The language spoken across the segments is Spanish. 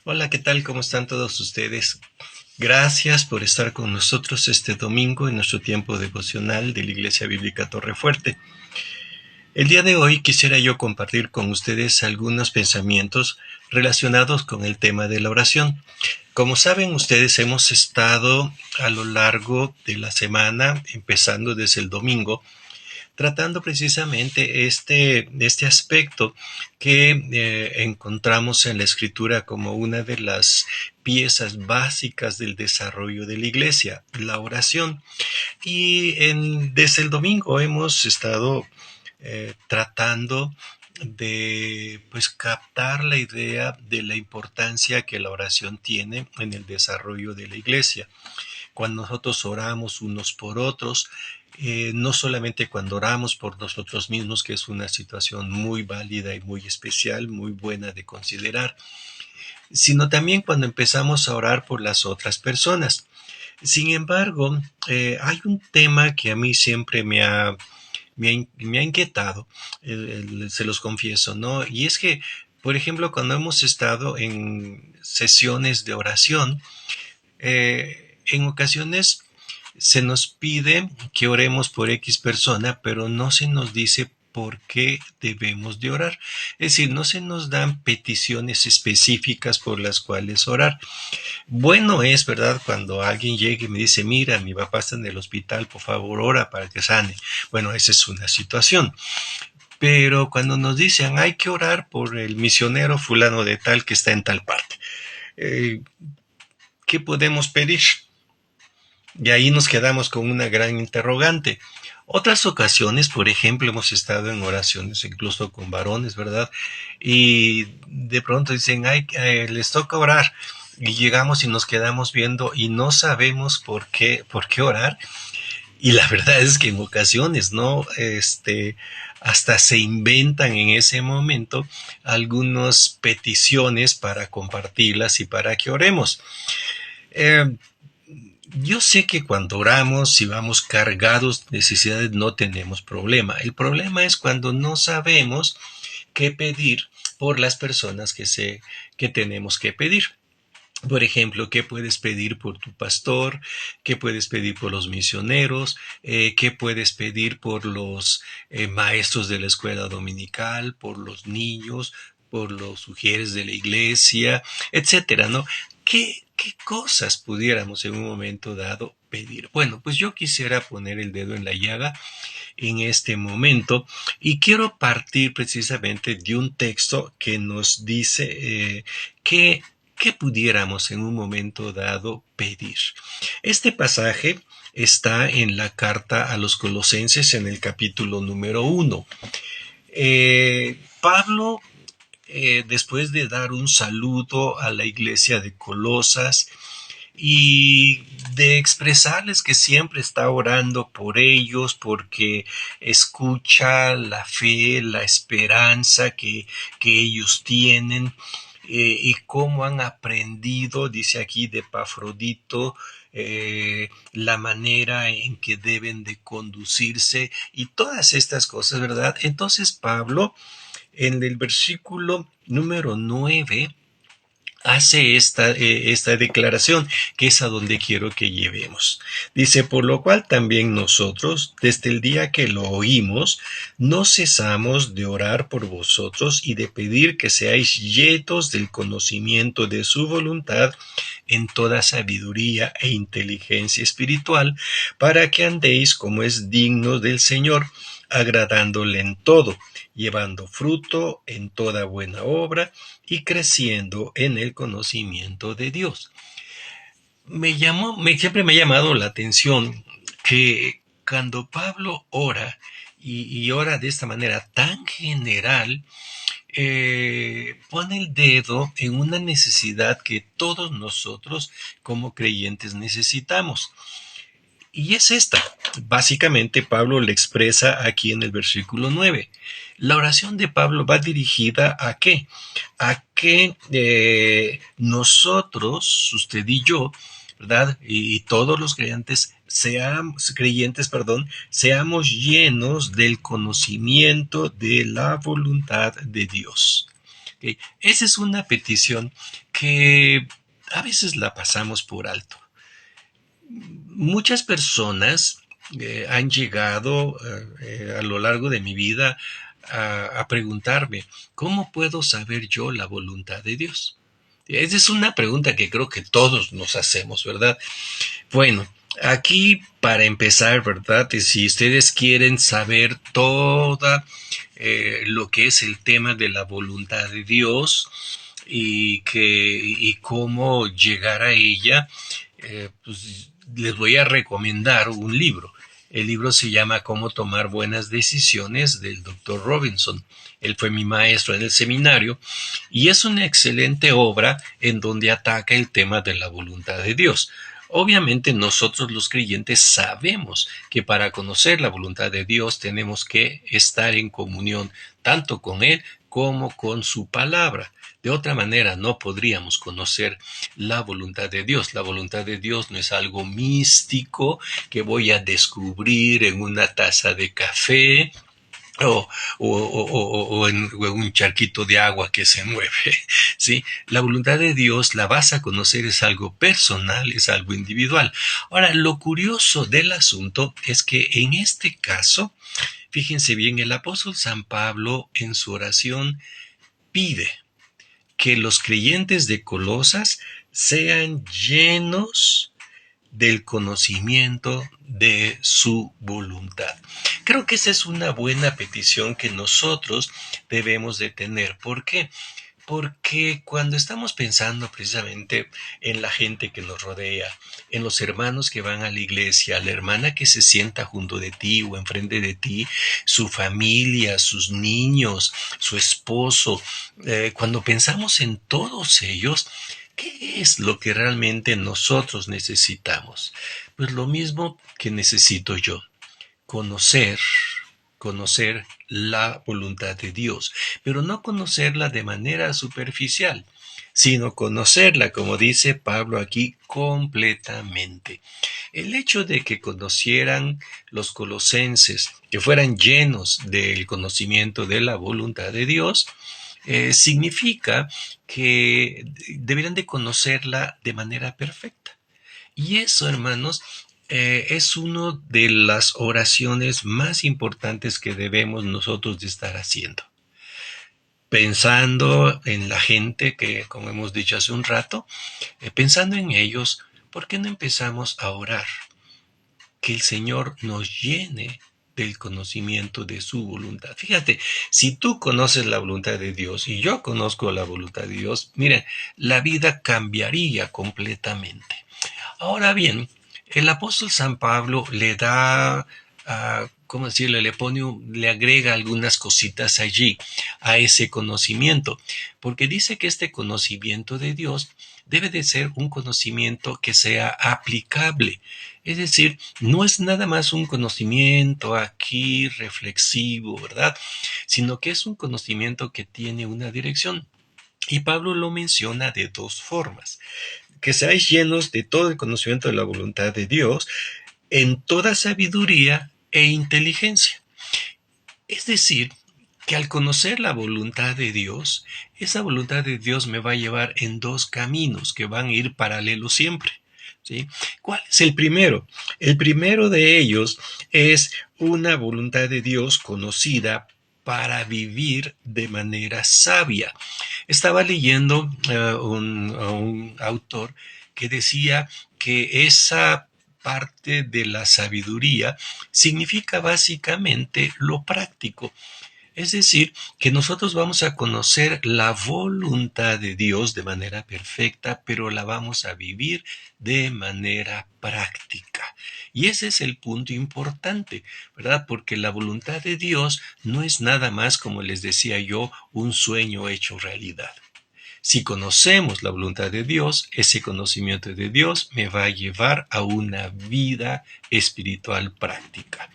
Hola, ¿qué tal? ¿Cómo están todos ustedes? Gracias por estar con nosotros este domingo en nuestro tiempo devocional de la Iglesia Bíblica Torrefuerte. El día de hoy quisiera yo compartir con ustedes algunos pensamientos relacionados con el tema de la oración. Como saben ustedes, hemos estado a lo largo de la semana, empezando desde el domingo, tratando precisamente este aspecto que encontramos en la escritura como una de las piezas básicas del desarrollo de la iglesia, la oración. Desde el domingo hemos estado tratando de captar la idea de la importancia que la oración tiene en el desarrollo de la iglesia. Cuando nosotros oramos unos por otros, no solamente cuando oramos por nosotros mismos, que es una situación muy válida y muy especial, muy buena de considerar, sino también cuando empezamos a orar por las otras personas. Sin embargo, hay un tema que a mí siempre me ha inquietado, se los confieso, ¿no? Y es que, por ejemplo, cuando hemos estado en sesiones de oración, en ocasiones se nos pide que oremos por X persona, pero no se nos dice por qué debemos de orar. Es decir, no se nos dan peticiones específicas por las cuales orar. Bueno es, ¿verdad? Cuando alguien llegue y me dice, mira, mi papá está en el hospital, por favor, ora para que sane. Bueno, esa es una situación. Pero cuando nos dicen, hay que orar por el misionero fulano de tal que está en tal parte, eh, ¿qué podemos pedir? Y ahí nos quedamos con una gran interrogante. Otras ocasiones, por ejemplo, hemos estado en oraciones incluso con varones, ¿verdad? Y de pronto dicen, ay, les toca orar. Y llegamos y nos quedamos viendo y no sabemos por qué orar. Y la verdad es que en ocasiones, ¿no? Hasta se inventan en ese momento algunas peticiones para compartirlas y para que oremos. Eh, yo sé que cuando oramos y vamos cargados de necesidades no tenemos problema. El problema es cuando no sabemos qué pedir por las personas que tenemos que pedir. Por ejemplo, ¿qué puedes pedir por tu pastor? ¿Qué puedes pedir por los misioneros? ¿Qué puedes pedir por los maestros de la escuela dominical? ¿Por los niños? ¿Por los sugieres de la iglesia? Etcétera, ¿no? ¿Qué cosas pudiéramos en un momento dado pedir? Bueno, pues yo quisiera poner el dedo en la llaga en este momento y quiero partir precisamente de un texto que nos dice que pudiéramos en un momento dado pedir. Este pasaje está en la carta a los Colosenses en el capítulo número 1. Pablo, después de dar un saludo a la iglesia de Colosas, y de expresarles que siempre está orando por ellos porque escucha la fe, la esperanza que ellos tienen, y cómo han aprendido, dice aquí de Epafrodito, la manera en que deben de conducirse y todas estas cosas, ¿verdad? Entonces Pablo en el versículo número 9 hace esta declaración, que es a donde quiero que llevemos. Dice, por lo cual también nosotros, desde el día que lo oímos, no cesamos de orar por vosotros y de pedir que seáis llenos del conocimiento de su voluntad en toda sabiduría e inteligencia espiritual, para que andéis como es digno del Señor, agradándole en todo, llevando fruto en toda buena obra y creciendo en el conocimiento de Dios. Siempre me ha llamado la atención que cuando Pablo ora y ora de esta manera tan general, pone el dedo en una necesidad que todos nosotros como creyentes necesitamos. Y es esta. Básicamente Pablo le expresa aquí en el versículo 9. La oración de Pablo va dirigida ¿a qué? A que nosotros, usted y yo, ¿verdad? Y todos los seamos llenos del conocimiento de la voluntad de Dios. ¿Okay? Esa es una petición que a veces la pasamos por alto. Muchas personas han llegado a lo largo de mi vida a preguntarme, ¿cómo puedo saber yo la voluntad de Dios? Esa es una pregunta que creo que todos nos hacemos, ¿verdad? Bueno, aquí para empezar, ¿verdad? Si ustedes quieren saber toda lo que es el tema de la voluntad de Dios y cómo llegar a ella, pues les voy a recomendar un libro. El libro se llama Cómo tomar buenas decisiones, del Dr. Robinson. Él fue mi maestro en el seminario y es una excelente obra en donde ataca el tema de la voluntad de Dios. Obviamente nosotros los creyentes sabemos que para conocer la voluntad de Dios tenemos que estar en comunión tanto con Él como con su palabra. De otra manera no podríamos conocer la voluntad de Dios. La voluntad de Dios no es algo místico que voy a descubrir en una taza de café o en un charquito de agua que se mueve, ¿sí? La voluntad de Dios la vas a conocer, es algo personal, es algo individual. Ahora, lo curioso del asunto es que en este caso, fíjense bien, el apóstol San Pablo en su oración pide que los creyentes de Colosas sean llenos del conocimiento de su voluntad. Creo que esa es una buena petición que nosotros debemos de tener. ¿Por qué? Porque cuando estamos pensando precisamente en la gente que nos rodea, en los hermanos que van a la iglesia, la hermana que se sienta junto de ti o enfrente de ti, su familia, sus niños, su esposo, cuando pensamos en todos ellos, ¿qué es lo que realmente nosotros necesitamos? Pues lo mismo que necesito yo, conocer la voluntad de Dios, pero no conocerla de manera superficial, sino conocerla, como dice Pablo aquí, completamente. El hecho de que conocieran los colosenses, que fueran llenos del conocimiento de la voluntad de Dios, significa que deberían de conocerla de manera perfecta. Y eso, hermanos, es una de las oraciones más importantes que debemos nosotros de estar haciendo. Pensando en la gente que, como hemos dicho hace un rato, pensando en ellos, ¿por qué no empezamos a orar? Que el Señor nos llene del conocimiento de su voluntad. Fíjate, si tú conoces la voluntad de Dios y yo conozco la voluntad de Dios, mira, la vida cambiaría completamente. Ahora bien, el apóstol San Pablo le da, ¿cómo decirle? Le agrega algunas cositas allí a ese conocimiento, porque dice que este conocimiento de Dios debe de ser un conocimiento que sea aplicable. Es decir, no es nada más un conocimiento aquí reflexivo, ¿verdad? Sino que es un conocimiento que tiene una dirección. Y Pablo lo menciona de dos formas: que seáis llenos de todo el conocimiento de la voluntad de Dios, en toda sabiduría e inteligencia. Es decir, que al conocer la voluntad de Dios, esa voluntad de Dios me va a llevar en dos caminos que van a ir paralelos siempre, ¿sí? ¿Cuál es el primero? El primero de ellos es una voluntad de Dios conocida para vivir de manera sabia. Estaba leyendo a un autor que decía que esa parte de la sabiduría significa básicamente lo práctico. Es decir, que nosotros vamos a conocer la voluntad de Dios de manera perfecta, pero la vamos a vivir de manera práctica. Y ese es el punto importante, ¿verdad? Porque la voluntad de Dios no es nada más, como les decía yo, un sueño hecho realidad. Si conocemos la voluntad de Dios, ese conocimiento de Dios me va a llevar a una vida espiritual práctica.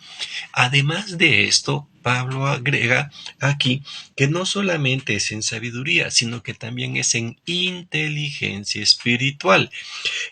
Además de esto, Pablo agrega aquí que no solamente es en sabiduría, sino que también es en inteligencia espiritual.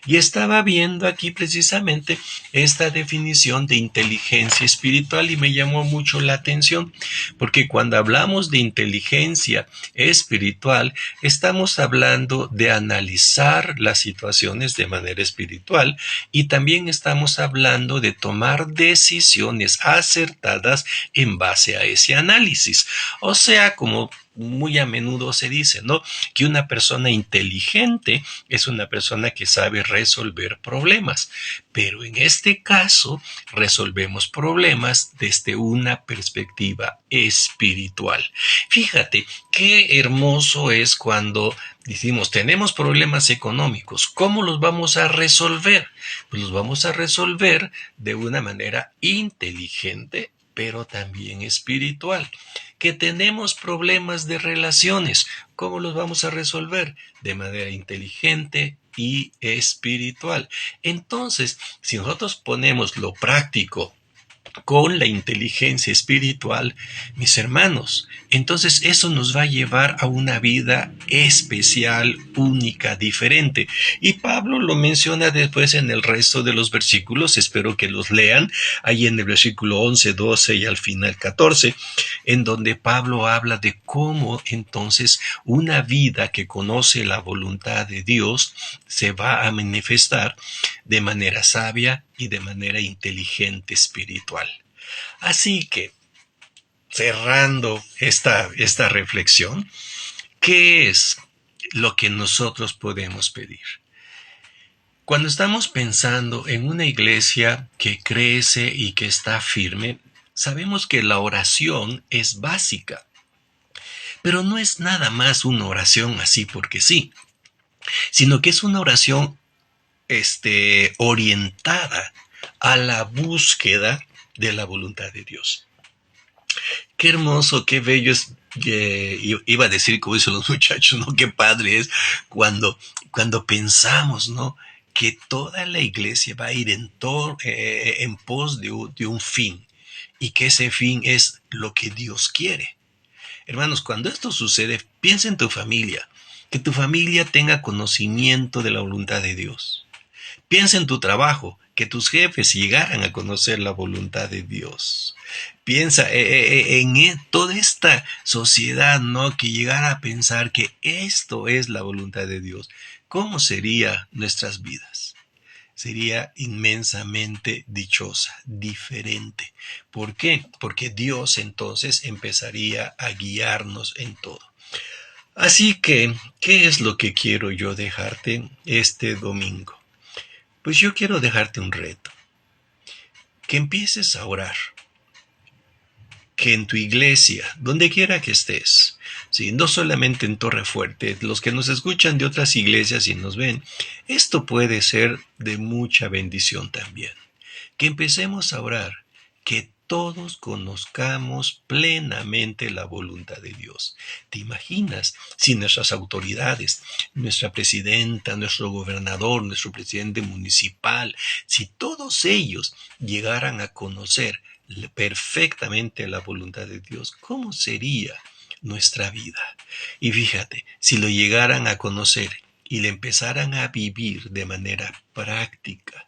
Y estaba viendo aquí precisamente esta definición de inteligencia espiritual y me llamó mucho la atención, porque cuando hablamos de inteligencia espiritual, estamos hablando de analizar las situaciones de manera espiritual y también estamos hablando de tomar decisiones acertadas en base a ese análisis. O sea, como muy a menudo se dice, ¿no? Que una persona inteligente es una persona que sabe resolver problemas, pero en este caso resolvemos problemas desde una perspectiva espiritual. Fíjate qué hermoso es cuando decimos, tenemos problemas económicos, ¿cómo los vamos a resolver? Pues los vamos a resolver de una manera inteligente, pero también espiritual. Que tenemos problemas de relaciones, ¿cómo los vamos a resolver? De manera inteligente y espiritual. Entonces, si nosotros ponemos lo práctico con la inteligencia espiritual, mis hermanos, entonces eso nos va a llevar a una vida especial, única, diferente. Y Pablo lo menciona después en el resto de los versículos, espero que los lean, ahí en el versículo 11, 12 y al final 14, en donde Pablo habla de cómo entonces una vida que conoce la voluntad de Dios se va a manifestar de manera sabia y de manera inteligente espiritual. Así que, cerrando esta reflexión, ¿qué es lo que nosotros podemos pedir? Cuando estamos pensando en una iglesia que crece y que está firme, sabemos que la oración es básica, pero no es nada más una oración así porque sí, sino que es una oración orientada a la búsqueda de la voluntad de Dios. Qué hermoso, qué bello es, iba a decir como dicen los muchachos, ¿no? Qué padre es cuando pensamos, ¿no? Que toda la iglesia va a ir en pos de un fin y que ese fin es lo que Dios quiere. Hermanos, cuando esto sucede, piensa en tu familia, que tu familia tenga conocimiento de la voluntad de Dios. Piensa en tu trabajo, que tus jefes llegaran a conocer la voluntad de Dios. Piensa en toda esta sociedad, ¿no? Que llegara a pensar que esto es la voluntad de Dios. ¿Cómo serían nuestras vidas? Sería inmensamente dichosa, diferente. ¿Por qué? Porque Dios entonces empezaría a guiarnos en todo. Así que, ¿qué es lo que quiero yo dejarte este domingo? Pues yo quiero dejarte un reto. Que empieces a orar. Que en tu iglesia, donde quiera que estés, ¿sí? No solamente en Torrefuerte, los que nos escuchan de otras iglesias y nos ven, esto puede ser de mucha bendición también. Que empecemos a orar, que todos conozcamos plenamente la voluntad de Dios. ¿Te imaginas si nuestras autoridades, nuestra presidenta, nuestro gobernador, nuestro presidente municipal, si todos ellos llegaran a conocer perfectamente la voluntad de Dios, ¿cómo sería nuestra vida? Y fíjate, si lo llegaran a conocer y le empezaran a vivir de manera práctica,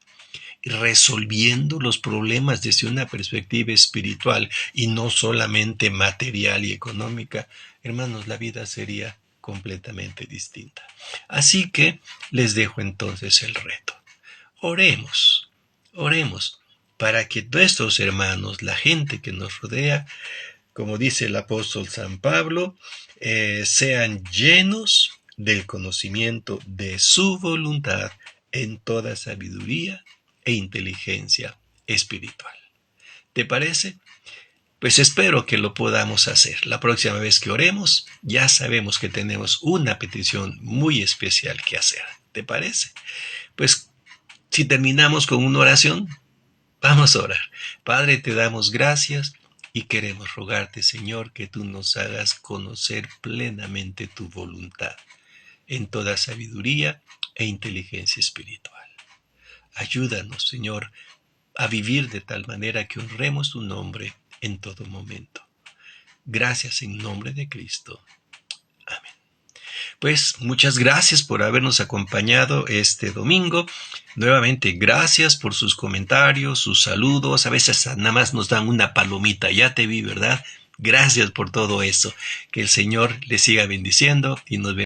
resolviendo los problemas desde una perspectiva espiritual y no solamente material y económica, hermanos, la vida sería completamente distinta. Así que les dejo entonces el reto. Oremos, oremos para que nuestros hermanos, la gente que nos rodea, como dice el apóstol San Pablo, sean llenos del conocimiento de su voluntad en toda sabiduría e inteligencia espiritual. ¿Te parece? Pues espero que lo podamos hacer. La próxima vez que oremos, ya sabemos que tenemos una petición muy especial que hacer. ¿Te parece? Pues si terminamos con una oración, vamos a orar. Padre, te damos gracias y queremos rogarte, Señor, que tú nos hagas conocer plenamente tu voluntad en toda sabiduría e inteligencia espiritual. Ayúdanos, Señor, a vivir de tal manera que honremos tu nombre en todo momento. Gracias en nombre de Cristo. Amén. Pues muchas gracias por habernos acompañado este domingo. Nuevamente, gracias por sus comentarios, sus saludos. A veces nada más nos dan una palomita. Ya te vi, ¿verdad? Gracias por todo eso. Que el Señor les siga bendiciendo y nos vemos.